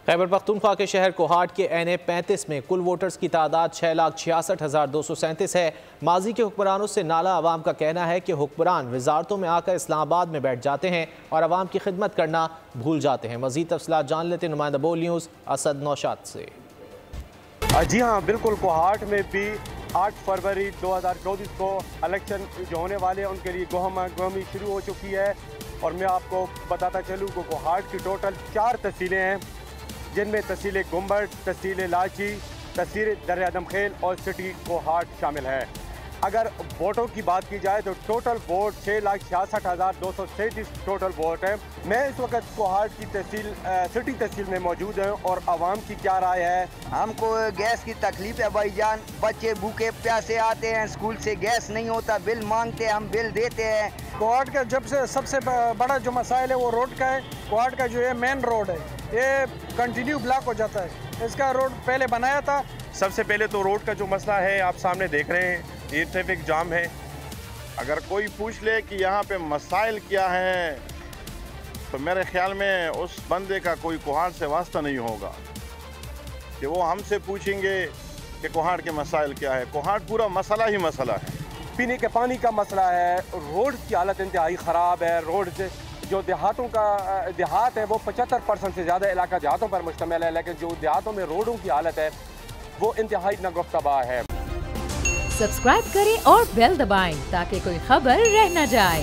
खैबर पख्तूनख्वा के शहर कोहाट के NA 35 में कुल वोटर्स की तादाद 6,66,237 है। माजी के हुक्मरानों से नाला अवाम का कहना है कि हुक्मरान वजारतों में आकर इस्लामाबाद में बैठ जाते हैं और अवाम की खिदमत करना भूल जाते हैं। मजीद तफसीलात जान लेते नुमाइंदा बोल न्यूज़ असद नौशाद से। जी हाँ, बिल्कुल कोहाट में भी 8 फरवरी 2024 को इलेक्शन जो होने वाले हैं उनके लिए गहमी शुरू हो चुकी है। और मैं आपको बताता चलूँ कि कोहाट की टोटल 4 तहसीलें हैं, जिनमें तहसील गुम्बट, तहसील लाची, तहसील दरिया दमखेल और सिटी कोहाट शामिल है। अगर वोटों की बात की जाए तो टोटल वोट 6,66,237 टोटल वोट है। मैं इस वक्त कोहाट की तहसील सिटी तहसील में मौजूद हूँ और आवाम की क्या राय है। हमको गैस की तकलीफ है भाईजान, बच्चे भूखे प्यासे आते हैं, स्कूल से गैस नहीं होता, बिल मांगते हैं, हम बिल देते हैं। कोहाट का जब से सबसे बड़ा जो मसाइल है वो रोड का है। कोहाट का जो है मेन रोड है, ये कंटिन्यू ब्लॉक हो जाता है। इसका रोड पहले बनाया था। सबसे पहले तो रोड का जो मसला है आप सामने देख रहे हैं, ये ट्रैफिक जाम है। अगर कोई पूछ ले कि यहाँ पे मसाइल क्या हैं, तो मेरे ख्याल में उस बंदे का कोई कोहाट से वास्ता नहीं होगा कि वो हमसे पूछेंगे कि कोहाट के मसाइल क्या है। कोहाट पूरा मसला ही मसला है। पीने के पानी का मसला है, रोड की हालत इंतहाई ख़राब है। रोड से जो देहात है वो 75% से ज़्यादा इलाका देहातों पर मुश्तमिल है, लेकिन जो देहातों में रोडों की हालत है वो इंतहाई नागुफ्तबार है। सब्सक्राइब करें और बेल दबाएं ताकि कोई खबर रह न जाए।